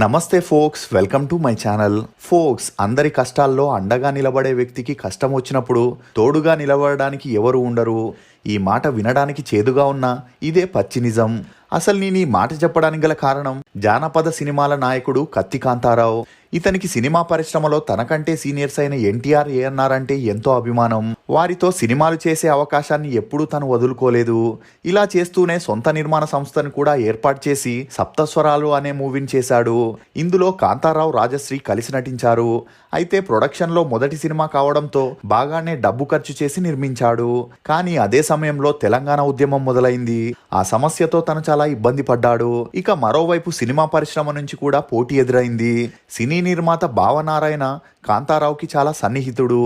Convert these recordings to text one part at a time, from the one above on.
నమస్తే folks, welcome to my channel. Folks, అందరి కష్టాల్లో అండగా నిలబడే వ్యక్తికి కష్టం వచ్చినప్పుడు తోడుగా నిలబడడానికి ఎవరు ఉండరు. ఈ మాట వినడానికి చేదుగా ఉన్నా ఇదే పచ్చి నిజం. అసలు నేను ఈ మాట చెప్పడానికి గల కారణం జానపద సినిమాల నాయకుడు కత్తి కాంతారావు. ఇతనికి సినిమా పరిశ్రమలో తనకంటే సీనియర్స్ అయిన ఎన్టీఆర్, ఏఎన్ఆర్ అంటే ఎంతో అభిమానం. వారితో సినిమాలు చేసే అవకాశాన్ని ఎప్పుడూ తను వదులుకోలేదు. ఇలా చేస్తూనే సొంత నిర్మాణ సంస్థను కూడా ఏర్పాటు చేసి సప్తస్వరాలు అనే మూవీని చేశాడు. ఇందులో కాంతారావు, రాజశ్రీ కలిసి నటించారు. అయితే ప్రొడక్షన్లో మొదటి సినిమా కావడంతో బాగానే డబ్బు ఖర్చు చేసి నిర్మించాడు. కానీ అదే సమయంలో తెలంగాణ ఉద్యమం మొదలైంది. ఆ సమస్యతో తను చాలా ఇబ్బంది పడ్డాడు. ఇక మరోవైపు సినిమా పరిశ్రమ నుంచి కూడా పోటీ ఎదురైంది. సినీ నిర్మాత భావనారాయణ కాంతారావుకి చాలా సన్నిహితుడు.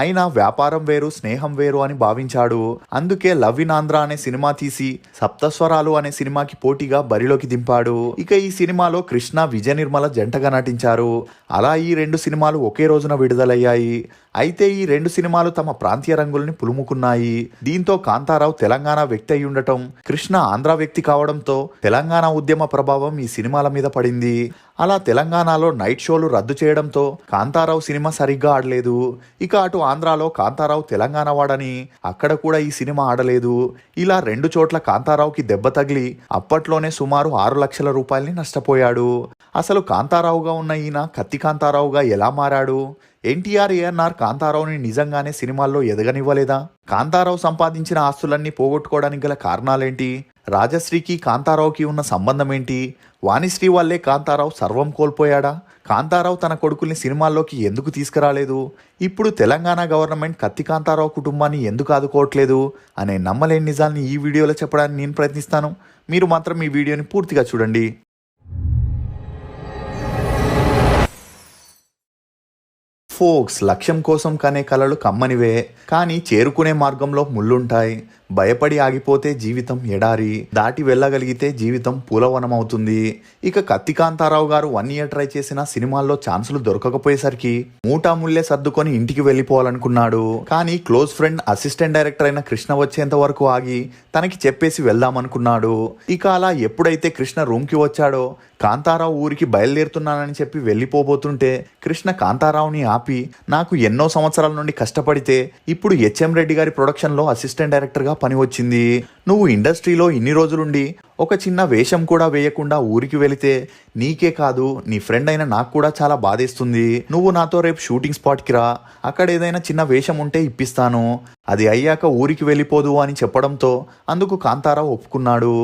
అయినా వ్యాపారం వేరు, స్నేహం వేరు అని భావించాడు. అందుకే లవ్ ఇన్ ఆంధ్ర అనే సినిమా తీసి సప్తస్వరాలు అనే సినిమాకి పోటీగా బరిలోకి దింపాడు. ఇక ఈ సినిమాలో కృష్ణ, విజయ నిర్మల జంటగా నటించారు. అలా ఈ రెండు సినిమాలు ఒకే రోజున విడుదలయ్యాయి. అయితే ఈ రెండు సినిమాలు తమ ప్రాంతీయ రంగుల్ని పులుముకున్నాయి. దీంతో కాంతారావు తెలంగాణ వ్యక్తి అయి ఉండటం, కృష్ణ ఆంధ్ర వ్యక్తి కావడంతో తెలంగాణ ఉద్యమ ప్రభావం ఈ సినిమాల మీద పడింది. అలా తెలంగాణలో నైట్ షోలు రద్దు చేయడంతో కాంతారావు సినిమా సరిగ్గా ఆడలేదు. ఇక అటు ఆంధ్రాలో కాంతారావు తెలంగాణ వాడని అక్కడ కూడా ఈ సినిమా ఆడలేదు. ఇలా రెండు చోట్ల కాంతారావుకి దెబ్బ తగిలి అప్పట్లోనే సుమారు 6 లక్షల రూపాయలని నష్టపోయాడు. అసలు కాంతారావుగా ఉన్న ఈయన కత్తి కాంతారావుగా ఎలా మారాడు? ఎన్టీఆర్, ఏఎన్ఆర్ కాంతారావుని నిజంగానే సినిమాల్లో ఎదగనివ్వలేదా? కాంతారావు సంపాదించిన ఆస్తులన్నీ పోగొట్టుకోవడానికి గల కారణాలేంటి? రాజశ్రీకి కాంతారావుకి ఉన్న సంబంధం ఏంటి? వాణిశ్రీ వల్లే కాంతారావు సర్వం కోల్పోయాడా? కాంతారావు తన కొడుకుల్ని సినిమాల్లోకి ఎందుకు తీసుకురాలేదు? ఇప్పుడు తెలంగాణ గవర్నమెంట్ కత్తి కాంతారావు కుటుంబాన్ని ఎందుకు ఆదుకోవట్లేదు అనే నమ్మలేని నిజాల్ని ఈ వీడియోలో చెప్పడానికి నేను ప్రయత్నిస్తాను. మీరు మాత్రం ఈ వీడియోని పూర్తిగా చూడండి. ఫోక్స్, లక్ష్యం కోసం కనే కలలు కమ్మనివే, కానీ చేరుకునే మార్గంలో ముళ్ళుంటాయి. భయపడి ఆగిపోతే జీవితం ఎడారి, దాటి వెళ్ళగలిగితే జీవితం పూలవనం అవుతుంది. ఇక కత్తి కాంతారావు గారు 1 year ట్రై చేసిన సినిమాల్లో ఛాన్సులు దొరకకపోయేసరికి మూటాముళ్ళే సర్దుకొని ఇంటికి వెళ్ళిపోవాలనుకున్నాడు. కానీ క్లోజ్ ఫ్రెండ్, అసిస్టెంట్ డైరెక్టర్ అయిన కృష్ణ వచ్చేంత వరకు ఆగి తనకి చెప్పేసి వెళ్దామనుకున్నాడు. ఇక అలా ఎప్పుడైతే కృష్ణ రూమ్కి వచ్చాడో, కాంతారావు ఊరికి బయలుదేరుతున్నానని చెప్పి వెళ్ళిపోబోతుంటే కృష్ణ కాంతారావుని ఆపి, నాకు ఎన్నో సంవత్సరాల నుండి కష్టపడితే ఇప్పుడు హెచ్ఎం రెడ్డి గారి ప్రొడక్షన్లో అసిస్టెంట్ డైరెక్టర్గా పని వచ్చింది. నువ్వు ఇండస్ట్రీలో ఇన్ని రోజులుండి ఒక చిన్న వేషం కూడా వేయకుండా ఊరికి వెళితే నీకే కాదు, నీ ఫ్రెండ్ అయిన నాకు కూడా చాలా బాధేస్తుంది. నువ్వు నాతో రేపు షూటింగ్ స్పాట్కి రా, అక్కడ ఏదైనా చిన్న వేషం ఉంటే ఇప్పిస్తాను, అది అయ్యాక ఊరికి వెళ్ళిపోదు అని చెప్పడంతో అందుకు కాంతారావు ఒప్పుకున్నాడు.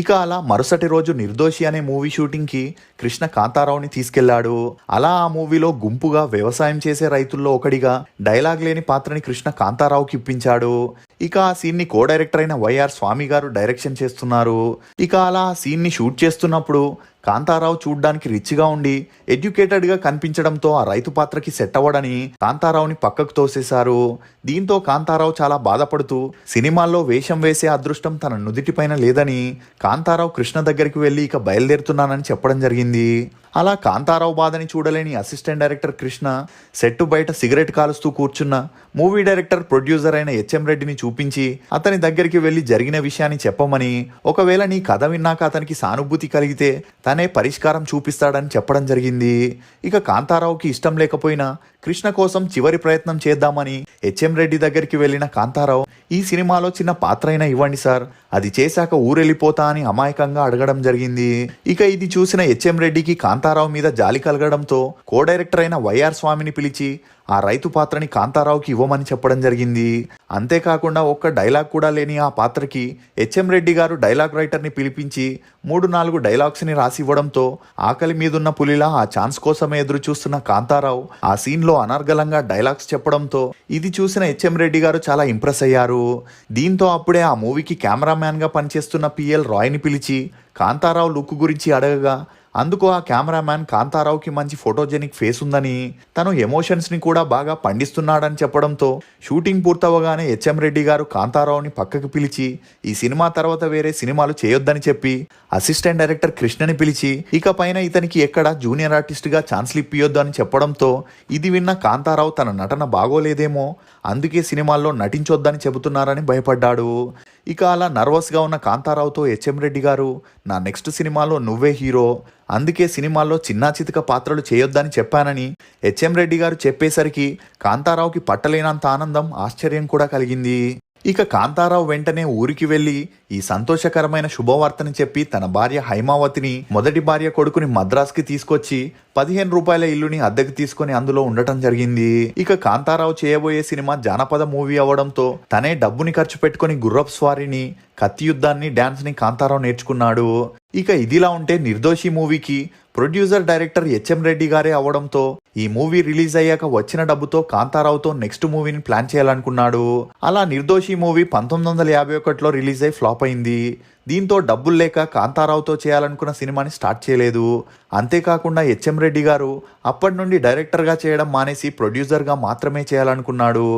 ఇక అలా మరుసటి రోజు నిర్దోషి అనే మూవీ షూటింగ్కి కృష్ణ కాంతారావుని తీసుకెళ్లాడు. అలా ఆ మూవీలో గుంపుగా వ్యవసాయం చేసే రైతుల్లో ఒకడిగా డైలాగ్ లేని పాత్రని కృష్ణ కాంతారావుకి ఇప్పించాడు. ఇక ఆ సీన్ ని కో డైరెక్టర్ అయిన వైఆర్ స్వామి గారు డైరెక్షన్ చేస్తున్నారు. ఇక అలా ఆ సీన్ ని షూట్ చేస్తున్నప్పుడు కాంతారావు చూడ్డానికి రిచ్గా ఉండి ఎడ్యుకేటెడ్గా కనిపించడంతో ఆ రైతు పాత్రకి సెట్ అవ్వడని కాంతారావుని పక్కకు తోసేశారు. దీంతో కాంతారావు చాలా బాధపడుతూ సినిమాల్లో వేషం వేసే అదృష్టం తన నుదిటిపైన లేదని కాంతారావు కృష్ణ దగ్గరికి వెళ్ళి ఇక బయలుదేరుతున్నానని చెప్పడం జరిగింది. అలా కాంతారావు బాధని చూడలేని అసిస్టెంట్ డైరెక్టర్ కృష్ణ సెట్టు బయట సిగరెట్ కాలుస్తూ కూర్చున్న మూవీ డైరెక్టర్, ప్రొడ్యూసర్ అయిన హెచ్ఎం రెడ్డిని చూపించి అతని దగ్గరికి వెళ్లి జరిగిన విషయాన్ని చెప్పమని, ఒకవేళ నీ కథ విన్నాక అతనికి సానుభూతి కలిగితే తనే పరిష్కారం చూపిస్తాడని చెప్పడం జరిగింది. ఇక కాంతారావుకి ఇష్టం లేకపోయినా కృష్ణ కోసం చివరి ప్రయత్నం చేద్దామని హెచ్ఎం రెడ్డి దగ్గరికి వెళ్లిన కాంతారావు, ఈ సినిమాలో చిన్న పాత్ర అయినా ఇవ్వండి సార్, అది చేశాక ఊరెళ్ళిపోతా అని అమాయకంగా అడగడం జరిగింది. ఇక ఇది చూసిన హెచ్ఎం రెడ్డికి కాంతారావు మీద జాలి కలగడంతో కో డైరెక్టర్ అయిన వైఆర్ స్వామిని పిలిచి ఆ రైతు పాత్రని కాంతారావుకి ఇవ్వమని చెప్పడం జరిగింది. అంతేకాకుండా ఒక్క డైలాగ్ కూడా లేని ఆ పాత్రకి హెచ్ఎం రెడ్డి గారు డైలాగ్ రైటర్ని పిలిపించి 3-4 డైలాగ్స్ని రాసి ఇవ్వడంతో ఆకలి మీదున్న పులిలా ఆ ఛాన్స్ కోసమే ఎదురు చూస్తున్న కాంతారావు ఆ సీన్లో అనర్గళంగా డైలాగ్స్ చెప్పడంతో ఇది చూసిన హెచ్ఎం రెడ్డి గారు చాలా ఇంప్రెస్ అయ్యారు. దీంతో అప్పుడే ఆ మూవీకి కెమెరామ్యాన్గా పనిచేస్తున్న పిఎల్ రాయ్ని పిలిచి కాంతారావు లుక్ గురించి అడగగా అందుకు ఆ కెమెరామ్యాన్ కాంతారావుకి మంచి ఫోటోజెనిక్ ఫేస్ ఉందని, తను ఎమోషన్స్ని కూడా బాగా పండిస్తున్నాడని చెప్పడంతో షూటింగ్ పూర్తవగానే హెచ్ఎం రెడ్డి గారు కాంతారావుని పక్కకు పిలిచి ఈ సినిమా తర్వాత వేరే సినిమాలు చేయొద్దని చెప్పి అసిస్టెంట్ డైరెక్టర్ కృష్ణని పిలిచి ఇక పైన ఇతనికి ఎక్కడ జూనియర్ ఆర్టిస్ట్గా ఛాన్స్లు ఇప్పియొద్దు అని చెప్పడంతో ఇది విన్న కాంతారావు తన నటన బాగోలేదేమో, అందుకే సినిమాల్లో నటించొద్దని చెబుతున్నారని భయపడ్డాడు. ఇక అలా నర్వస్గా ఉన్న కాంతారావుతో హెచ్ఎం రెడ్డి గారు, నా నెక్స్ట్ సినిమాలో నువ్వే హీరో, అందుకే సినిమాల్లో చిన్నా చితక పాత్రలు చేయొద్దని చెప్పానని హెచ్ఎం రెడ్డి గారు చెప్పేసరికి కాంతారావుకి పట్టలేనంత ఆనందం, ఆశ్చర్యం కూడా కలిగింది. ఇక కాంతారావు వెంటనే ఊరికి వెళ్లి ఈ సంతోషకరమైన శుభవార్తని చెప్పి తన భార్య హైమావతిని, మొదటి భార్య కొడుకుని మద్రాస్కి తీసుకొచ్చి 15 రూపాయల ఇల్లుని అద్దెకు తీసుకొని అందులో ఉండటం జరిగింది. ఇక కాంతారావు చేయబోయే సినిమా జానపద మూవీ అవడంతో తనే డబ్బుని ఖర్చు పెట్టుకుని గుర్రపు స్వారీని, కత్తి యుద్ధాన్ని, డాన్స్ ని కాంతారావు నేర్చుకున్నాడు. ఇక ఇదిలా ఉంటే నిర్దోషి మూవీకి ప్రొడ్యూసర్ డైరెక్టర్ హెచ్ఎం రెడ్డి గారే అవడంతో ఈ మూవీ రిలీజ్ అయ్యాక వచ్చిన డబ్బుతో కాంతారావుతో నెక్స్ట్ మూవీని ప్లాన్ చేయాలనుకున్నాడు. అలా నిర్దోషి మూవీ 1951లో రిలీజ్ అయి ఫ్లాప్ అయింది. దీంతో డబ్బులు లేక కాంతారావుతో చేయాలనుకున్న సినిమాని స్టార్ట్ చేయలేదు. అంతేకాకుండా హెచ్ఎం రెడ్డి గారు అప్పటి నుండి డైరెక్టర్గా చేయడం మానేసి ప్రొడ్యూసర్గా మాత్రమే చేయాలనుకున్నాడు.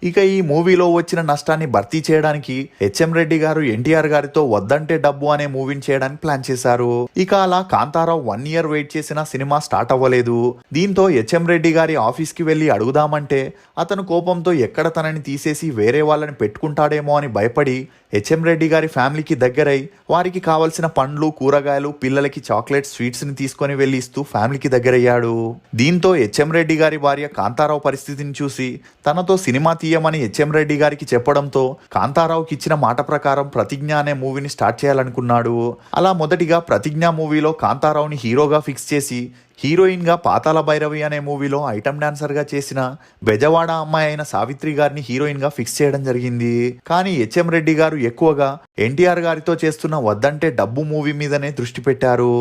ఇక ఈ మూవీలో వచ్చిన నష్టాన్ని భర్తీ చేయడానికి హెచ్ఎం రెడ్డి గారు ఎన్టీఆర్ గారితో వద్దంటే డబ్బు అనే మూవీని చేయడానికి ప్లాన్ చేశారు. ఇక అలా కాంతారావు 1 ఇయర్ వెయిట్ చేసిన సినిమా స్టార్ట్ అవ్వలేదు. దీంతో హెచ్ఎం రెడ్డి గారి ఆఫీస్కి వెళ్లి అడుగుదామంటే అతను కోపంతో ఎక్కడ తనని తీసేసి వేరే వాళ్ళని పెట్టుకుంటాడేమో అని భయపడి హెచ్ఎం రెడ్డి గారి ఫ్యామిలీకి దగ్గరై వారికి కావలసిన పండ్లు, కూరగాయలు, పిల్లలకి చాక్లెట్స్, స్వీట్స్ ని తీసుకొని వెళ్లి ఇస్తూ ఫ్యామిలీకి దగ్గరయ్యాడు. దీంతో హెచ్ఎం రెడ్డి గారి భార్య కాంతారావు పరిస్థితిని చూసి తనతో సినిమా తీయమని హెచ్ఎం రెడ్డి గారికి చెప్పడంతో కాంతారావుకి ఇచ్చిన మాట ప్రకారం ప్రతిజ్ఞ అనే మూవీని స్టార్ట్ చేయాలనుకున్నాడు. అలా మొదటిగా ప్రతిజ్ఞ మూవీలో కాంతారావుని హీరోగా ఫిక్స్ చేసి హీరోయిన్ గా పాతాళ భైరవి అనే మూవీలో ఐటమ్ డాన్సర్ గా చేసిన బెజవాడ అమ్మాయి అయిన సావిత్రి గారిని హీరోయిన్ గా ఫిక్స్ చేయడం జరిగింది. కానీ హెచ్ఎం రెడ్డి గారు ఎక్కువగా ఎన్టీఆర్ గారితో చేస్తున్న వద్దంటే డబ్బు మూవీ మీదనే దృష్టి పెట్టారు.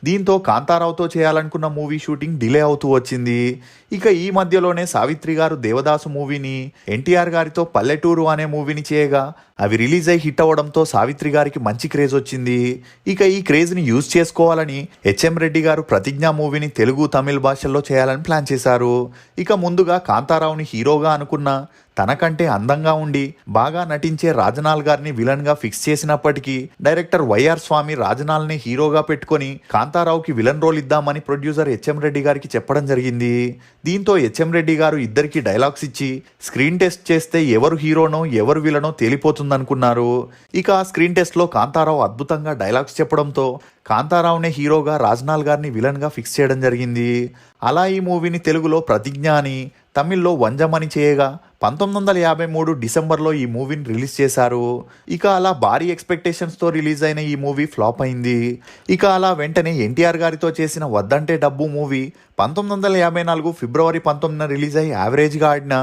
దీంతో కాంతారావుతో చేయాలనుకున్న మూవీ షూటింగ్ డిలే అవుతూ వచ్చింది. ఇక ఈ మధ్యలోనే సావిత్రి గారు దేవదాసు మూవీని, ఎన్టీఆర్ గారితో పల్లెటూరు అనే మూవీని చేయగా అవి రిలీజ్ అయి హిట్ అవ్వడంతో సావిత్రి గారికి మంచి క్రేజ్ వచ్చింది. ఇక ఈ క్రేజ్ ని యూజ్ చేసుకోవాలని హెచ్ఎం రెడ్డి గారు ప్రతిజ్ఞ మూవీని తెలుగు, తమిళ భాషల్లో చేయాలని ప్లాన్ చేశారు. ఇక ముందుగా కాంతారావుని హీరోగా అనుకున్న తనకంటే అందంగా ఉండి బాగా నటించే రాజనాల్ గారిని విలన్ గా ఫిక్స్ చేసినప్పటికీ డైరెక్టర్ వైఆర్ స్వామి రాజనాల్ ని హీరోగా పెట్టుకొని కాంతారావుకి విలన్ రోల్ ఇద్దామని ప్రొడ్యూసర్ హెచ్ఎం రెడ్డి గారికి చెప్పడం జరిగింది. దీంతో హెచ్ఎం రెడ్డి గారు ఇద్దరికి డైలాగ్స్ ఇచ్చి స్క్రీన్ టెస్ట్ చేస్తే ఎవరు హీరోనో ఎవరు విలనో తేలిపోతుందనుకున్నారు. ఇక ఆ స్క్రీన్ టెస్ట్ లో కాంతారావు అద్భుతంగా డైలాగ్స్ చెప్పడంతో కాంతారావునే హీరోగా, రాజనాల్ గారిని విలన్ గా ఫిక్స్ చేయడం జరిగింది. అలా ఈ మూవీని తెలుగులో ప్రతిజ్ఞ అని, తమిళ్లో వంజమని చేయగా 1953 డిసెంబర్లో ఈ మూవీని రిలీజ్ చేశారు. ఇక అలా భారీ ఎక్స్పెక్టేషన్స్తో రిలీజ్ అయిన ఈ మూవీ ఫ్లాప్ అయింది. ఇక అలా వెంటనే ఎన్టీఆర్ గారితో చేసిన వద్దంటే డబ్బు మూవీ 1954 ఫిబ్రవరి 19 రిలీజ్ అయ్యి యావరేజ్గా ఆడిన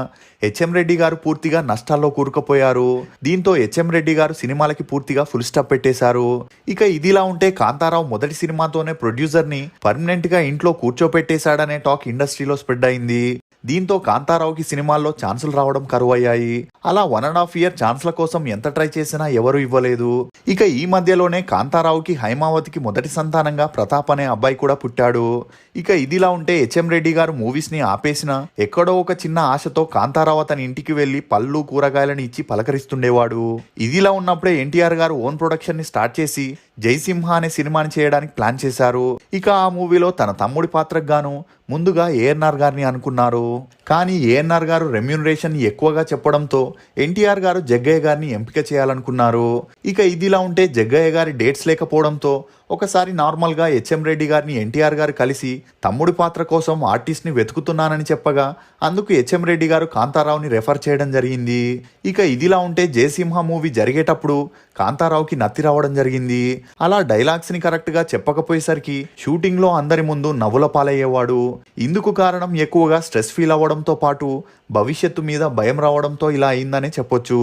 హెచ్ఎం రెడ్డి గారు పూర్తిగా నష్టాల్లో కూరుకుపోయారు. దీంతో హెచ్ఎం రెడ్డి గారు సినిమాలకి పూర్తిగా ఫుల్ స్టాప్ పెట్టేశారు. ఇక ఇదిలా ఉంటే కాంతారావు మొదటి సినిమాతోనే ప్రొడ్యూసర్ని పర్మనెంట్ గా ఇంట్లో కూర్చోపెట్టేశాడనే టాక్ ఇండస్ట్రీలో స్ప్రెడ్ అయింది. దీంతో కాంతారావుకి సినిమాల్లో ఛాన్సులు రావడం కరువయ్యాయి. అలా 1.5 ఇయర్ ఛాన్స్ల కోసం ఎంత ట్రై చేసినా ఎవరు ఇవ్వలేదు. ఇక ఈ మధ్యలోనే కాంతారావుకి హైమావతికి మొదటి సంతానంగా ప్రతాప్ అనే అబ్బాయి కూడా పుట్టాడు. ఇక ఇదిలా ఉంటే హెచ్ఎం రెడ్డి గారు మూవీస్ ని ఆపేసిన ఎక్కడో ఒక చిన్న ఆశతో కాంతారావు అతని ఇంటికి వెళ్లి పళ్ళు, కూరగాయలను ఇచ్చి పలకరిస్తుండేవాడు. ఇదిలా ఉన్నప్పుడే ఎన్టీఆర్ గారు ఓన్ ప్రొడక్షన్ ని స్టార్ట్ చేసి జైసింహ అనే సినిమాని చేయడానికి ప్లాన్ చేశారు. ఇక ఆ మూవీలో తన తమ్ముడి పాత్రకు గాను ముందుగా ఏఎన్ఆర్ గారిని అనుకున్నారు. కానీ ఏఎన్ఆర్ గారు రెమ్యూనరేషన్ ఎక్కువగా చెప్పడంతో ఎన్టీఆర్ గారు జగ్గయ్య గారిని ఎంపిక చేయాలనుకున్నారు. ఇక ఇదిలా ఉంటే జగ్గయ్య గారి డేట్స్ లేకపోవడంతో ఒకసారి నార్మల్ గా హెచ్ఎం రెడ్డి గారిని ఎన్టీఆర్ గారు కలిసి తమ్ముడి పాత్ర కోసం ఆర్టిస్ట్ ని వెతుకుతున్నానని చెప్పగా అందుకు హెచ్ఎం రెడ్డి గారు కాంతారావుని రెఫర్ చేయడం జరిగింది. ఇక ఇదిలా ఉంటే జయసింహ మూవీ జరిగేటప్పుడు కాంతారావుకి నత్తి రావడం జరిగింది. అలా డైలాగ్స్ ని కరెక్ట్ గా చెప్పకపోయేసరికి షూటింగ్ లో అందరి ముందు నవ్వుల పాలయ్యేవాడు. ఇందుకు కారణం ఎక్కువగా స్ట్రెస్ ఫీల్ అవ్వడంతో పాటు భవిష్యత్తు మీద భయం రావడంతో ఇలా అయిందనే చెప్పొచ్చు.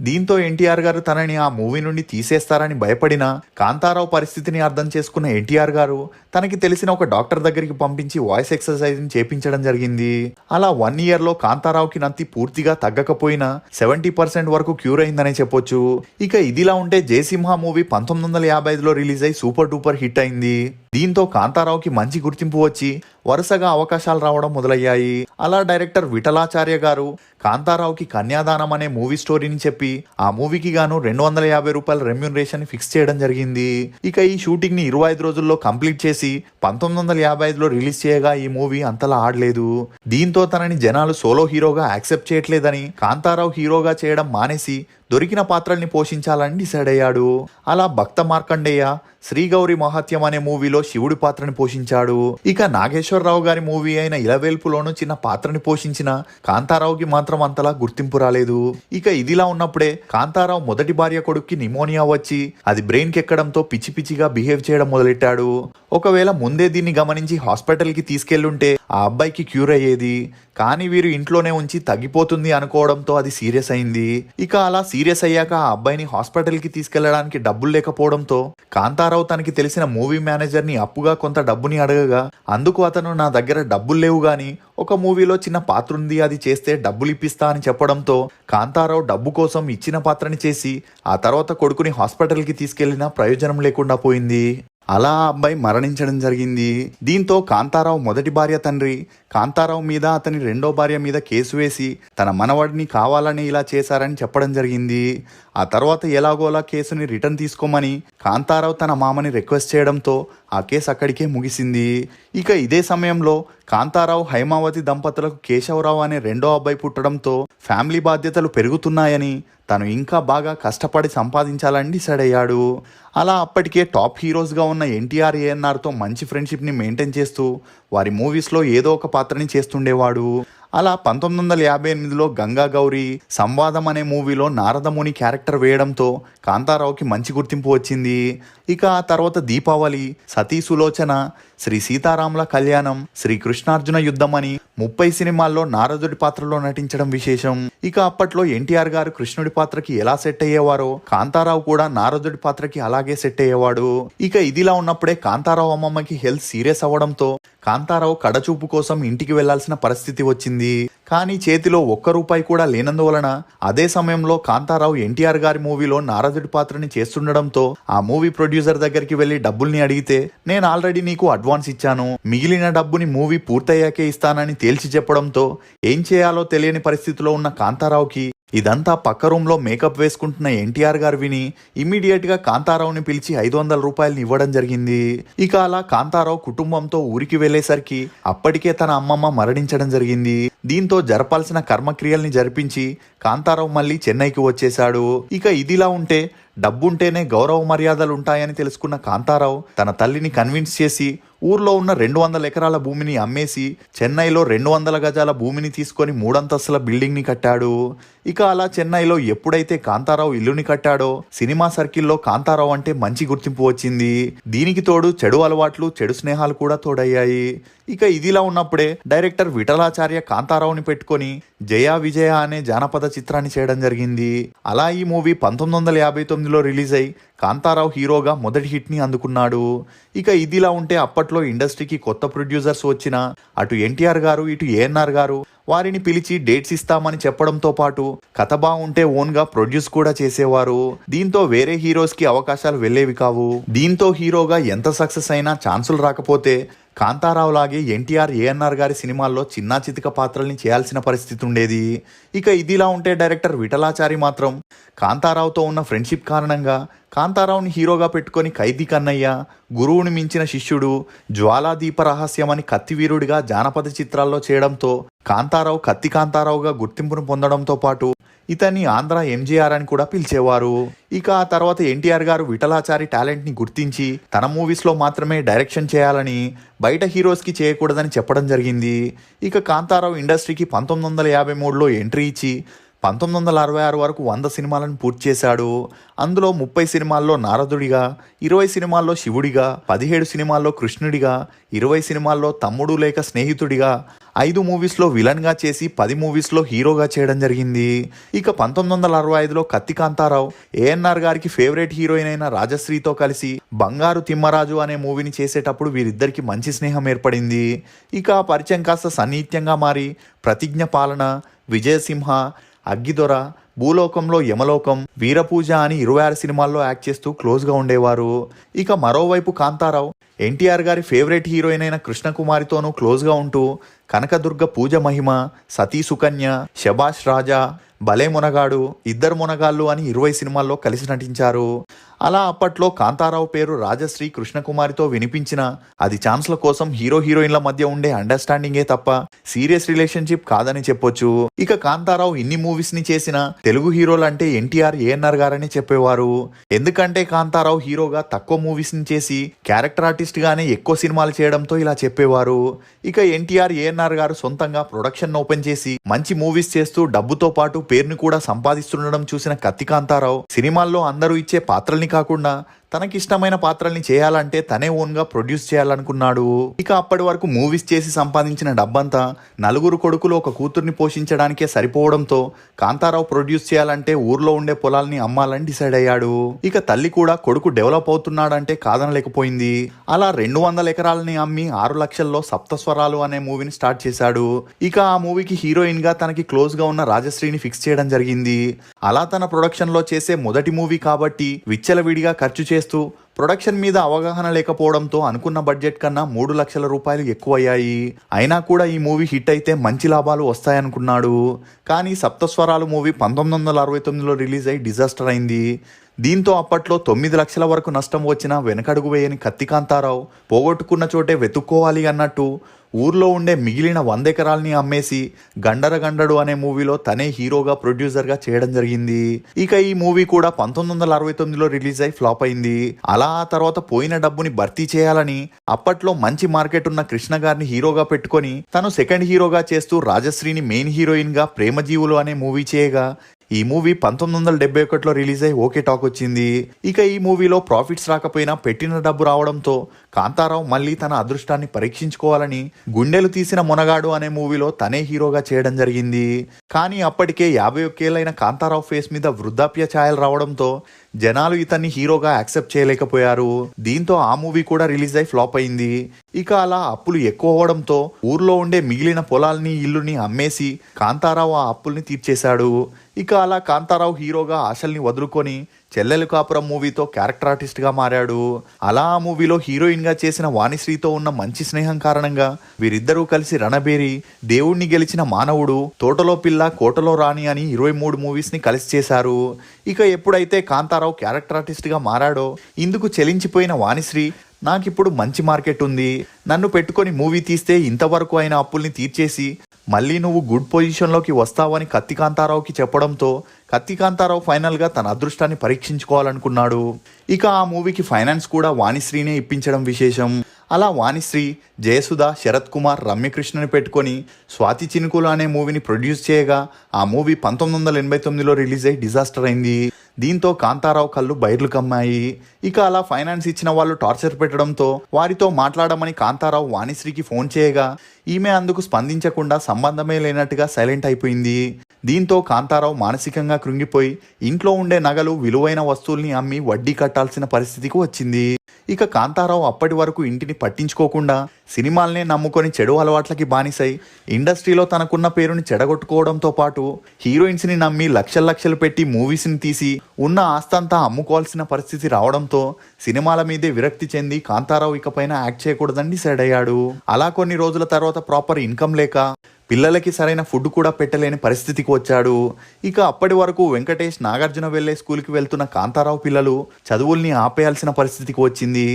దీంతో ఎన్టీఆర్ గారు తనని ఆ మూవీ నుండి తీసేస్తారని భయపడిన కాంతారావు పరిస్థితిని అర్థం చేసుకున్న ఎన్టీఆర్ గారు తనకి తెలిసిన ఒక డాక్టర్ దగ్గరికి పంపించి వాయిస్ ఎక్సర్సైజ్ ని చేపించడం జరిగింది. అలా 1 ఇయర్ లో కాంతారావుకి నత్తి పూర్తిగా తగ్గకపోయినా 70% వరకు క్యూర్ అయిందనే చెప్పొచ్చు. ఇక ఇదిలా ఉంటే జయసింహ మూవీ 1955లో రిలీజ్ అయి సూపర్ డూపర్ హిట్ అయింది. దీంతో కాంతారావుకి మంచి గుర్తింపు వచ్చి వరుసగా అవకాశాలు రావడం మొదలయ్యాయి. అలా డైరెక్టర్ విఠలాచార్య గారు కాంతారావుకి కన్యాదానం అనే మూవీ స్టోరీని చెప్పి ఆ మూవీకి గాను 250 రూపాయల రెమ్యూనరేషన్ ఫిక్స్ చేయడం జరిగింది. ఇక ఈ షూటింగ్ ని 25 రోజుల్లో కంప్లీట్ చేసి 1955లో రిలీజ్ చేయగా ఈ మూవీ అంతలా ఆడలేదు. దీంతో తనని జనాలు సోలో హీరోగా యాక్సెప్ట్ చేయట్లేదని కాంతారావు హీరోగా చేయడం మానేసి దొరికిన పాత్రల్ని పోషించాలని డిసైడ్ అయ్యాడు. అలా భక్త మార్కండేయ శ్రీగౌరి మహత్యం అనే మూవీలో శివుడి పాత్రని పోషించాడు. ఇక నాగేశ్వరరావు గారి మూవీ అయిన ఇలవేల్పులోనూ చిన్న పాత్రని పోషించిన కాంతారావుకి మాత్రం అంతలా గుర్తింపు రాలేదు. ఇక ఇదిలా ఉన్నప్పుడే కాంతారావు మొదటి భార్య కొడుక్కి నిమోనియా వచ్చి అది బ్రెయిన్ కి ఎక్కడంతో పిచ్చి పిచ్చిగా బిహేవ్ చేయడం మొదలెట్టాడు. ఒకవేళ ముందే దీన్ని గమనించి హాస్పిటల్ కి తీసుకెళ్లుంటే ఆ అబ్బాయికి క్యూర్ అయ్యేది. కానీ వీరు ఇంట్లోనే ఉంచి తగ్గిపోతుంది అనుకోవడంతో అది సీరియస్ అయింది. ఇక అలా సీరియస్ అయ్యాక ఆ అబ్బాయిని హాస్పిటల్ కి తీసుకెళ్లడానికి డబ్బులు లేకపోవడంతో కాంతారావు తనకి తెలిసిన మూవీ మేనేజర్ ని అప్పుగా కొంత డబ్బుని అడగగా అందుకు అతను నా దగ్గర డబ్బులు లేవు గాని ఒక మూవీలో చిన్న పాత్ర ఉంది, అది చేస్తే డబ్బులు ఇప్పిస్తా అని చెప్పడంతో కాంతారావు డబ్బు కోసం ఇచ్చిన పాత్రని చేసి ఆ తర్వాత కొడుకుని హాస్పిటల్ కి తీసుకెళ్లినా ప్రయోజనం లేకుండా పోయింది. అలా ఆ అబ్బాయి మరణించడం జరిగింది. దీంతో కాంతారావు మొదటి భార్య తండ్రి కాంతారావు మీద అతని రెండో భార్య మీద కేసు వేసి తన మనవడిని కావాలని ఇలా చేశారని చెప్పడం జరిగింది. ఆ తర్వాత ఎలాగోలా కేసుని రిటర్న్ తీసుకోమని కాంతారావు తన మామని రిక్వెస్ట్ చేయడంతో ఆ కేసు అక్కడికే ముగిసింది. ఇక ఇదే సమయంలో కాంతారావు హైమావతి దంపతులకు కేశవరావు అనే రెండో అబ్బాయి పుట్టడంతో ఫ్యామిలీ బాధ్యతలు పెరుగుతున్నాయని తను ఇంకా బాగా కష్టపడి సంపాదించాలని డిసైడ్ అయ్యాడు. అలా అప్పటికే టాప్ హీరోస్గా ఉన్న ఎన్టీఆర్, ఏఎన్ఆర్తో మంచి ఫ్రెండ్షిప్ని మెయింటైన్ చేస్తూ వారి మూవీస్లో ఏదో ఒక పాత్రని చేస్తుండేవాడు. అలా 1958లో గంగా గౌరి సంవాదం అనే మూవీలో నారదముని క్యారెక్టర్ వేయడంతో కాంతారావుకి మంచి గుర్తింపు వచ్చింది. ఇక ఆ తర్వాత దీపావళి, సతీ సులోచన, శ్రీ సీతారాముల కళ్యాణం, శ్రీ కృష్ణార్జున యుద్ధం అని 30 సినిమాల్లో నారదుడి పాత్రలో నటించడం విశేషం. ఇక అప్పట్లో ఎన్టీఆర్ గారు కృష్ణుడి పాత్రకి ఎలా సెట్ అయ్యేవారో కాంతారావు కూడా నారదుడి పాత్రకి అలాగే సెట్ అయ్యేవాడు. ఇక ఇదిలా ఉన్నప్పుడే కాంతారావు అమ్మమ్మకి హెల్త్ సీరియస్ అవ్వడంతో కాంతారావు కడచూపు కోసం ఇంటికి వెళ్లాల్సిన పరిస్థితి వచ్చింది. కానీ చేతిలో ఒక్క రూపాయి కూడా లేనందువలన అదే సమయంలో కాంతారావు ఎన్టీఆర్ గారి మూవీలో నారదుడి పాత్రని చేస్తుండడంతో ఆ మూవీ ప్రొడ్యూసర్ దగ్గరికి వెళ్లి డబ్బుల్ని అడిగితే నేను ఆల్రెడీ నీకు అడ్వాన్స్ ఇచ్చాను, మిగిలిన డబ్బుని మూవీ పూర్తయ్యాకే ఇస్తానని తేల్చి చెప్పడంతో ఏం చేయాలో తెలియని పరిస్థితిలో ఉన్న కాంతారావుకి ఇదంతా పక్క రూమ్లో మేకప్ వేసుకుంటున్న ఎన్టీఆర్ గారు విని ఇమ్మీడియట్ గా కాంతారావుని పిలిచి 500 రూపాయలని ఇవ్వడం జరిగింది. ఇక అలా కాంతారావు కుటుంబంతో ఊరికి వెళ్లేసరికి అప్పటికే తన అమ్మమ్మ మరణించడం జరిగింది. దీంతో జరపాల్సిన కర్మక్రియల్ని జరిపించి కాంతారావు మళ్ళీ చెన్నైకి వచ్చేశాడు. ఇక ఇదిలా ఉంటే డబ్బుంటేనే గౌరవ మర్యాదలు ఉంటాయని తెలుసుకున్న కాంతారావు తన తల్లిని కన్విన్స్ చేసి ఊర్లో ఉన్న 200 ఎకరాల భూమిని అమ్మేసి చెన్నైలో 200 గజాల భూమిని తీసుకొని 3 అంతస్తుల బిల్డింగ్ ని కట్టాడు. ఇక అలా చెన్నైలో ఎప్పుడైతే కాంతారావు ఇల్లుని కట్టాడో సినిమా సర్కిల్లో కాంతారావు అంటే మంచి గుర్తింపు వచ్చింది. దీనికి తోడు చెడు అలవాట్లు, చెడు స్నేహాలు కూడా తోడయ్యాయి. ఇక ఇదిలా ఉన్నప్పుడే డైరెక్టర్ విఠలాచార్య కాంతారావుని పెట్టుకొని జయ విజయ అనే జానపద చిత్రాన్ని చేయడం జరిగింది. అలా ఈ మూవీ 1959లో రిలీజ్ అయి కాంతారావు హీరోగా మొదటి హిట్ ని అందుకున్నాడు. ఇక ఇదిలా ఉంటే అప్పట్లో ఇండస్ట్రీకి కొత్త ప్రొడ్యూసర్స్ వచ్చినా అటు ఎన్టీఆర్ గారు ఇటు ఏఎన్ఆర్ గారు వారిని పిలిచి డేట్స్ ఇస్తామని చెప్పడంతో పాటు కథ బాగుంటే ఓన్ గా ప్రొడ్యూస్ కూడా చేసేవారు. దీంతో వేరే హీరోస్ కి అవకాశాలు వెళ్లేవి కావు. దీంతో హీరోగా ఎంత సక్సెస్ అయినా ఛాన్సులు రాకపోతే కాంతారావు లాగే ఎన్టీఆర్, ఏఎన్ఆర్ గారి సినిమాల్లో చిన్నా చితిక పాత్రల్ని చేయాల్సిన పరిస్థితి ఉండేది. ఇక ఇదిలా ఉంటే డైరెక్టర్ విఠలాచారి మాత్రం కాంతారావుతో ఉన్న ఫ్రెండ్షిప్ కారణంగా కాంతారావుని హీరోగా పెట్టుకొని ఖైదీ కన్నయ్య, గురువుని మించిన శిష్యుడు, జ్వాలాదీప రహస్యం అని కత్తివీరుడిగా జానపద చిత్రాల్లో చేయడంతో కాంతారావు కత్తి కాంతారావుగా గుర్తింపును పొందడంతో పాటు ఇతన్ని ఆంధ్ర ఎంజీఆర్ అని కూడా పిలిచేవారు. ఇక ఆ తర్వాత ఎన్టీఆర్ గారు విఠలాచారి టాలెంట్ ని గుర్తించి తన మూవీస్ లో మాత్రమే డైరెక్షన్ చేయాలని, బయట హీరోస్ కి చేయకూడదని చెప్పడం జరిగింది. ఇక కాంతారావు ఇండస్ట్రీకి 1953లో ఎంట్రీ ఇచ్చి 1966 వరకు 100 సినిమాలను పూర్తి చేశాడు. అందులో 30 సినిమాల్లో నారదుడిగా, 20 సినిమాల్లో శివుడిగా, 17 సినిమాల్లో కృష్ణుడిగా, 20 సినిమాల్లో తమ్ముడు లేక స్నేహితుడిగా, 5 మూవీస్లో విలన్గా చేసి 10 మూవీస్లో హీరోగా చేయడం జరిగింది. ఇక 1965లో కత్తి కాంతారావు ఏఎన్ఆర్ గారికి ఫేవరెట్ హీరోయిన్ అయిన రాజశ్రీతో కలిసి బంగారు తిమ్మరాజు అనే మూవీని చేసేటప్పుడు వీరిద్దరికి మంచి స్నేహం ఏర్పడింది. ఇక ఆ పరిచయం కాస్త సన్నిహిత్యంగా మారి ప్రతిజ్ఞ పాలన, విజయసింహ, అగ్గిదొర, భూలోకంలో యమలోకం, వీరపూజ అని 26 సినిమాల్లో యాక్ట్ చేస్తూ క్లోజ్గా ఉండేవారు. ఇక మరోవైపు కాంతారావు ఎన్టీఆర్ గారి ఫేవరెట్ హీరోయిన్ అయిన కృష్ణకుమారితోనూ క్లోజ్గా ఉంటూ కనకదుర్గ పూజ మహిమ, సతీ సుకన్య, శబాష్ రాజా, భలే మునగాడు, ఇద్దరు మునగాళ్ళు అని 20 సినిమాల్లో కలిసి నటించారు. అలా అప్పట్లో కాంతారావు పేరు రాజశ్రీ కృష్ణకుమారితో వినిపించిన అది ఛాన్స్ల కోసం హీరో హీరోయిన్ల మధ్య ఉండే అండర్స్టాండింగే తప్ప సీరియస్ రిలేషన్షిప్ కాదని చెప్పొచ్చు. ఇక కాంతారావు ఇన్ని మూవీస్ ని చేసిన తెలుగు హీరోలు అంటే ఎన్టీఆర్, ఏఎన్ఆర్ గారని చెప్పేవారు. ఎందుకంటే కాంతారావు హీరోగా తక్కువ మూవీస్ ని చేసి క్యారెక్టర్ ఆర్టిస్ట్ గానే ఎక్కువ సినిమాలు చేయడంతో ఇలా చెప్పేవారు. ఇక ఎన్టీఆర్, ఏఎన్ఆర్ గారు సొంతంగా ప్రొడక్షన్ ఓపెన్ చేసి మంచి మూవీస్ చేస్తూ డబ్బుతో పాటు పేరుని కూడా సంపాదిస్తుండడం చూసిన కత్తి కాంతారావు సినిమాల్లో అందరూ ఇచ్చే పాత్రల్ని కాకుండా తనకిష్టమైన పాత్రల్ని చేయాలంటే తనే ఓన్ గా ప్రొడ్యూస్ చేయాలనుకున్నాడు. ఇక అప్పటి వరకు మూవీస్ చేసి సంపాదించిన డబ్బంతా నలుగురు కొడుకులు ఒక కూతుర్ని పోషించడానికే సరిపోవడంతో కాంతారావు ప్రొడ్యూస్ చేయాలంటే ఊర్లో ఉండే పొలాల్ని అమ్మాలని డిసైడ్ అయ్యాడు. ఇక తల్లి కూడా కొడుకు డెవలప్ అవుతున్నాడంటే కాదనలేకపోయింది. అలా 200 ఎకరాలని అమ్మి 6 లక్షల్లో సప్తస్వరాలు అనే మూవీని స్టార్ట్ చేశాడు. ఇక ఆ మూవీకి హీరోయిన్ గా తనకి క్లోజ్ గా ఉన్న రాజశ్రీని ఫిక్స్ చేయడం జరిగింది. అలా తన ప్రొడక్షన్ లో చేసే మొదటి మూవీ కాబట్టి విచ్చలవిడిగా ఖర్చు చేస్తూ ప్రొడక్షన్ మీద అవగాహన లేకపోవడంతో అనుకున్న బడ్జెట్ కన్నా 3 లక్షల రూపాయలు ఎక్కువయ్యాయి. అయినా కూడా ఈ మూవీ హిట్ అయితే మంచి లాభాలు వస్తాయనుకున్నాడు. కానీ సప్తస్వరాలు మూవీ 1969లో రిలీజ్ అయి డిజాస్టర్ అయింది. దీంతో అప్పట్లో 9 లక్షల వరకు నష్టం వచ్చినా వెనకడుగు వేయని కత్తి కాంతారావు పోగొట్టుకున్న చోటే వెతుక్కోవాలి అన్నట్టు ఊర్లో ఉండే మిగిలిన 100 ఎకరాల్ని అమ్మేసి గండరగండడు అనే మూవీలో తనే హీరోగా ప్రొడ్యూసర్గా చేయడం జరిగింది. ఇక ఈ మూవీ కూడా 1969లో రిలీజ్ అయి ఫ్లాప్ అయింది. అలా ఆ తర్వాత పోయిన డబ్బుని భర్తీ చేయాలని అప్పట్లో మంచి మార్కెట్ ఉన్న కృష్ణ గారిని హీరోగా పెట్టుకొని తను సెకండ్ హీరోగా చేస్తూ రాజశ్రీని మెయిన్ హీరోయిన్ గా ప్రేమజీవులు అనే మూవీ చేయగా ఈ మూవీ 1971లో రిలీజ్ అయి ఓకే టాక్ వచ్చింది. ఇక ఈ మూవీలో ప్రాఫిట్స్ రాకపోయినా పెట్టిన డబ్బు రావడంతో కాంతారావు మళ్ళీ తన అదృష్టాన్ని పరీక్షించుకోవాలని గుండెలు తీసిన మొనగాడు అనే మూవీలో తనే హీరోగా చేయడం జరిగింది. కానీ అప్పటికే 51 ఏళ్లైన కాంతారావు ఫేస్ మీద వృద్ధాప్య ఛాయలు రావడంతో జనాలు ఇతన్ని హీరోగా యాక్సెప్ట్ చేయలేకపోయారు. దీంతో ఆ మూవీ కూడా రిలీజ్ అయి ఫ్లాప్ అయింది. ఇక అలా అప్పులు ఎక్కువ అవడంతో ఊర్లో ఉండే మిగిలిన పొలాల్ని, ఇల్లుని అమ్మేసి కాంతారావు ఆ అప్పుల్ని తీర్చేశాడు. ఇక అలా కాంతారావు హీరోగా ఆశల్ని వదులుకొని చెల్లెలు కాపురం మూవీతో క్యారెక్టర్ ఆర్టిస్ట్ గా మారాడు. అలా ఆ మూవీలో హీరోయిన్ గా చేసిన వాణిశ్రీతో ఉన్న మంచి స్నేహం కారణంగా వీరిద్దరూ కలిసి రణబేరి, దేవుణ్ణి గెలిచిన మానవుడు, తోటలో పిల్ల, కోటలో రాణి అని 23 మూవీస్ ని కలిసి చేశారు. ఇక ఎప్పుడైతే కాంతారావు క్యారెక్టర్ ఆర్టిస్ట్ గా మారాడో ఇందుకు చెలించిపోయిన వాణిశ్రీ నాకిప్పుడు మంచి మార్కెట్ ఉంది, నన్ను పెట్టుకొని మూవీ తీస్తే ఇంతవరకు అయిన అప్పుల్ని తీర్చేసి మళ్ళీ నువ్వు గుడ్ పొజిషన్లోకి వస్తావని కత్తి కాంతారావుకి చెప్పడంతో కత్తి కాంతారావు ఫైనల్గా తన అదృష్టాన్ని పరీక్షించుకోవాలనుకున్నాడు. ఇక ఆ మూవీకి ఫైనాన్స్ కూడా వాణిశ్రీనే ఇప్పించడం విశేషం. అలా వాణిశ్రీ, జయసుధ, శరత్ కుమార్, రమ్యకృష్ణని పెట్టుకొని స్వాతి చినుకులు అనే మూవీని ప్రొడ్యూస్ చేయగా ఆ మూవీ 1989లో రిలీజ్ అయి డిజాస్టర్ అయింది. దీంతో కాంతారావు కళ్ళు బైర్లు కమ్మాయి. ఇక అలా ఫైనాన్స్ ఇచ్చిన వాళ్ళు టార్చర్ పెట్టడంతో వారితో మాట్లాడమని కాంతారావు వాణిశ్రీకి ఫోన్ చేయగా ఈమె అందుకు స్పందించకుండా సంబంధమే లేనట్టుగా సైలెంట్ అయిపోయింది. దీంతో కాంతారావు మానసికంగా కృంగిపోయి ఇంట్లో ఉండే నగలు, విలువైన వస్తువుల్ని అమ్మి వడ్డీ కట్టాల్సిన పరిస్థితికి వచ్చింది. ఇక కాంతారావు అప్పటి వరకు ఇంటిని పట్టించుకోకుండా సినిమాల్నే నమ్ముకొని చెడు అలవాట్లకి బానిసై ఇండస్ట్రీలో తనకున్న పేరుని చెడగొట్టుకోవడంతో పాటు హీరోయిన్స్ని నమ్మి లక్షలు పెట్టి మూవీస్ని తీసి ఉన్న ఆస్తంతా అమ్ముకోవాల్సిన పరిస్థితి రావడంతో సినిమాల మీదే విరక్తి చెంది కాంతారావు ఇకపైన యాక్ట్ చేయకూడదని డిసైడ్ అయ్యాడు. అలా కొన్ని రోజుల తర్వాత ప్రాపర్ ఇన్కమ్ లేక పిల్లలకి సరైన ఫుడ్ కూడా పెట్టలేని పరిస్థితికి వచ్చాడు. ఇక అప్పటి వరకు వెంకటేష్, నాగార్జున వెళ్లే స్కూల్కి వెళ్తున్న కాంతారావు పిల్లలు చదువుల్ని ఆపేయాల్సిన పరిస్థితికి వచ్చింది.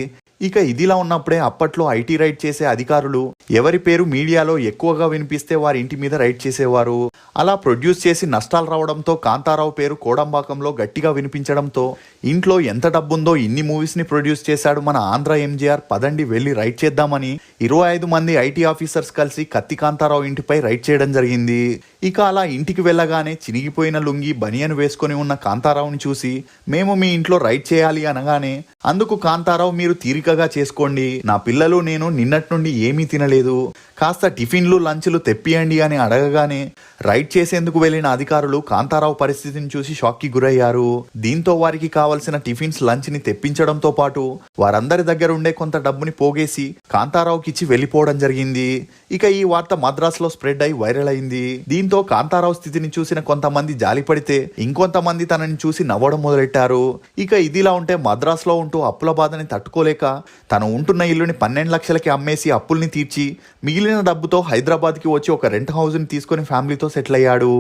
ఇక ఇదిలా ఉన్నప్పుడే అప్పట్లో ఐటీ రైడ్ చేసే అధికారులు ఎవరి పేరు మీడియాలో ఎక్కువగా వినిపిస్తే వారి ఇంటి మీద రైడ్ చేసేవారు. అలా ప్రొడ్యూస్ చేసి నష్టాలు రావడంతో కాంతారావు పేరు కోడంబాకంలో గట్టిగా వినిపించడంతో ఇంట్లో ఎంత డబ్బుందో ఇన్ని మూవీస్ని ప్రొడ్యూస్ చేశాడు మన ఆంధ్ర ఎంజీఆర్, పదండి వెళ్ళి రైడ్ చేద్దామని 25 మంది ఐటీ ఆఫీసర్స్ కలిసి కత్తి కాంతారావు ఇంటిపై రైడ్ చేయడం జరిగింది. ఇక అలా ఇంటికి వెళ్ళగానే చినిగిపోయిన లుంగి, బనియన్ వేసుకొని ఉన్న కాంతారావుని చూసి మేము మీ ఇంట్లో రైడ్ చేయాలి అనగానే అందుకు కాంతారావు మీరు తీరికగా చేసుకోండి, నా పిల్లలు నేను నిన్నటి నుండి ఏమీ తినలేదు, కాస్త టిఫిన్లు, లంచ్లు తెప్పియండి అని అడగగానే రైడ్ చేసేందుకు వెళ్లిన అధికారులు కాంతారావు పరిస్థితిని చూసి షాక్ కి గురయ్యారు. దీంతో వారికి కావలసిన టిఫిన్స్, లంచ్ ని తెప్పించడంతో పాటు వారందరి దగ్గర ఉండే కొంత డబ్బుని పోగేసి కాంతారావుకి ఇచ్చి వెళ్లిపోవడం జరిగింది. ఇక ఈ వార్త మద్రాసులో స్ప్రెడ్ అయి వైరల్ అయింది. దీంతో కాంతారావు స్థితిని చూసిన కొంతమంది జాలిపడితే ఇంకొంతమంది తనని చూసి నవ్వడం మొదలెట్టారు. ఇక ఇదిలా ఉంటే మద్రాసులో ఉంటూ అప్పుల బాధని తట్టుకోలేక తను ఉంటున్న ఇల్లుని 12 లక్షలకి అమ్మేసి అప్పుల్ని తీర్చి మిగిలిన డబ్బుతో హైదరాబాద్కి వచ్చి ఒక రెంట్ హౌస్ని తీసుకొని ఫ్యామిలీతో సెటిల్ అయ్యాడు.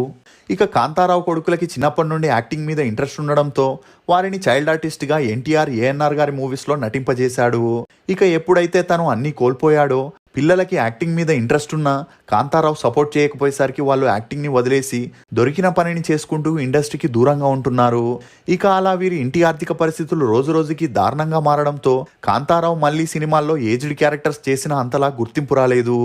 ఇక కాంతారావు కొడుకులకి చిన్నప్పటి నుండి యాక్టింగ్ మీద ఇంట్రెస్ట్ ఉండడంతో వారిని చైల్డ్ ఆర్టిస్ట్గా ఎన్టీఆర్ ఏఎన్ఆర్ గారి మూవీస్లో నటింపజేశాడు. ఇక ఎప్పుడైతే తను అన్నీ కోల్పోయాడో, పిల్లలకి యాక్టింగ్ మీద ఇంట్రెస్ట్ ఉన్నా కాంతారావు సపోర్ట్ చేయకపోయేసరికి వాళ్ళు యాక్టింగ్ని వదిలేసి దొరికిన పనిని చేసుకుంటూ ఇండస్ట్రీకి దూరంగా ఉంటున్నారు. ఇక అలా వీరి ఇంటి ఆర్థిక పరిస్థితులు రోజు రోజుకి దారుణంగా మారడంతో కాంతారావు మళ్ళీ సినిమాల్లో ఏజ్డ్ క్యారెక్టర్స్ చేసిన అంతలా గుర్తింపు రాలేదు.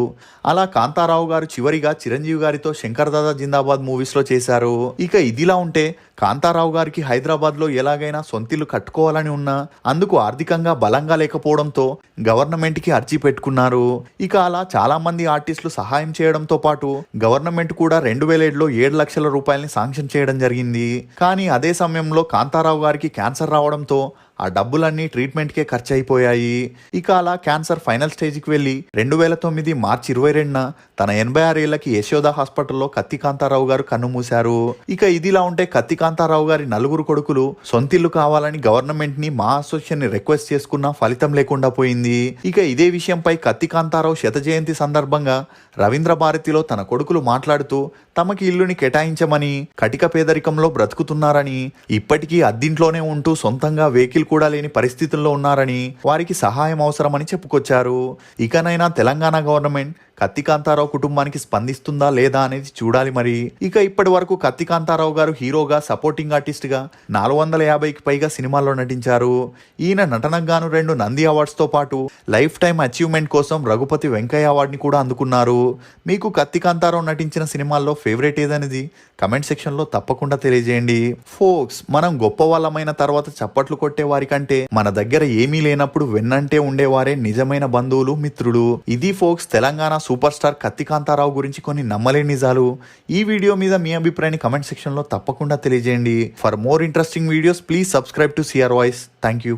అలా కాంతారావు గారు చివరిగా చిరంజీవి గారితో శంకర్ దాదా జిందాబాద్ మూవీస్లో చేశారు. ఇక ఇదిలా ఉంటే కాంతారావు గారికి హైదరాబాద్లో ఎలాగైనా సొంతిల్లు కట్టుకోవాలని ఉన్నా అందుకు ఆర్థికంగా బలంగా లేకపోవడంతో గవర్నమెంట్కి అర్జీ పెట్టుకున్నారు. ఇక అలా చాలా మంది ఆర్టిస్టులు సహాయం చేయడంతో పాటు గవర్నమెంట్ కూడా 2007లో 7 లక్షల రూపాయలని శాంక్షన్ చేయడం జరిగింది. కానీ అదే సమయంలో కాంతారావు గారికి క్యాన్సర్ రావడంతో ఆ డబ్బులన్నీ ట్రీట్మెంట్కే ఖర్చు అయిపోయాయి. ఇక అలా క్యాన్సర్ ఫైనల్ స్టేజ్కి వెళ్ళి 2009 మార్చి 22న తన 86 ఏళ్లకి యశోద హాస్పిటల్లో కత్తి కాంతారావు గారు కన్నుమూశారు. ఇక ఇదిలా ఉంటే కత్తి కాంతారావు గారి 4 కొడుకులు సొంతిల్లు కావాలని గవర్నమెంట్ ని మా అసోసియేషన్ ని రిక్వెస్ట్ చేసుకున్నా ఫలితం లేకుండా పోయింది. ఇక ఇదే విషయంపై కత్తి కాంతారావు శత జయంతి సందర్భంగా రవీంద్ర భారతిలో తన కొడుకులు మాట్లాడుతూ తమకి ఇల్లుని కేటాయించమని, కటిక పేదరికంలో బ్రతుకుతున్నారని, ఇప్పటికీ అద్దింట్లోనే ఉంటూ సొంతంగా వెహికల్ కూడా లేని పరిస్థితుల్లో ఉన్నారని, వారికి సహాయం అవసరమని చెప్పుకొచ్చారు. ఇకనైనా తెలంగాణ గవర్నమెంట్ కత్తి కాంతారావు కుటుంబానికి స్పందిస్తుందా లేదా అనేది చూడాలి మరి. ఇక ఇప్పటి వరకు కత్తి కాంతారావు గారు హీరోగా, సపోర్టింగ్ ఆర్టిస్ట్గా 450కి పైగా సినిమాల్లో నటించారు. ఈయన నటనకు గాను 2 నంది అవార్డ్స్తో పాటు లైఫ్ టైమ్ అచీవ్మెంట్ కోసం రఘుపతి వెంకయ్య అవార్డుని కూడా అందుకున్నారు. మీకు కత్తి కాంతారావు నటించిన సినిమాల్లో ఫేవరెట్ ఏదనేది కమెంట్ సెక్షన్లో తప్పకుండా తెలియజేయండి. ఫోక్స్, మనం గొప్ప వాళ్ళమైన తర్వాత చప్పట్లు కొట్టే వారి కంటే మన దగ్గర ఏమీ లేనప్పుడు వెన్నంటే ఉండేవారే నిజమైన బంధువులు, మిత్రులు. ఇది ఫోక్స్ తెలంగాణ సూపర్ స్టార్ కత్తి కాంతారావు గురించి కొన్ని నమ్మలేని నిజాలు. ఈ వీడియో మీద మీ అభిప్రాయాన్ని కమెంట్ సెక్షన్లో తప్పకుండా తెలియజేయండి. For more interesting videos please subscribe to CR voice. Thank you.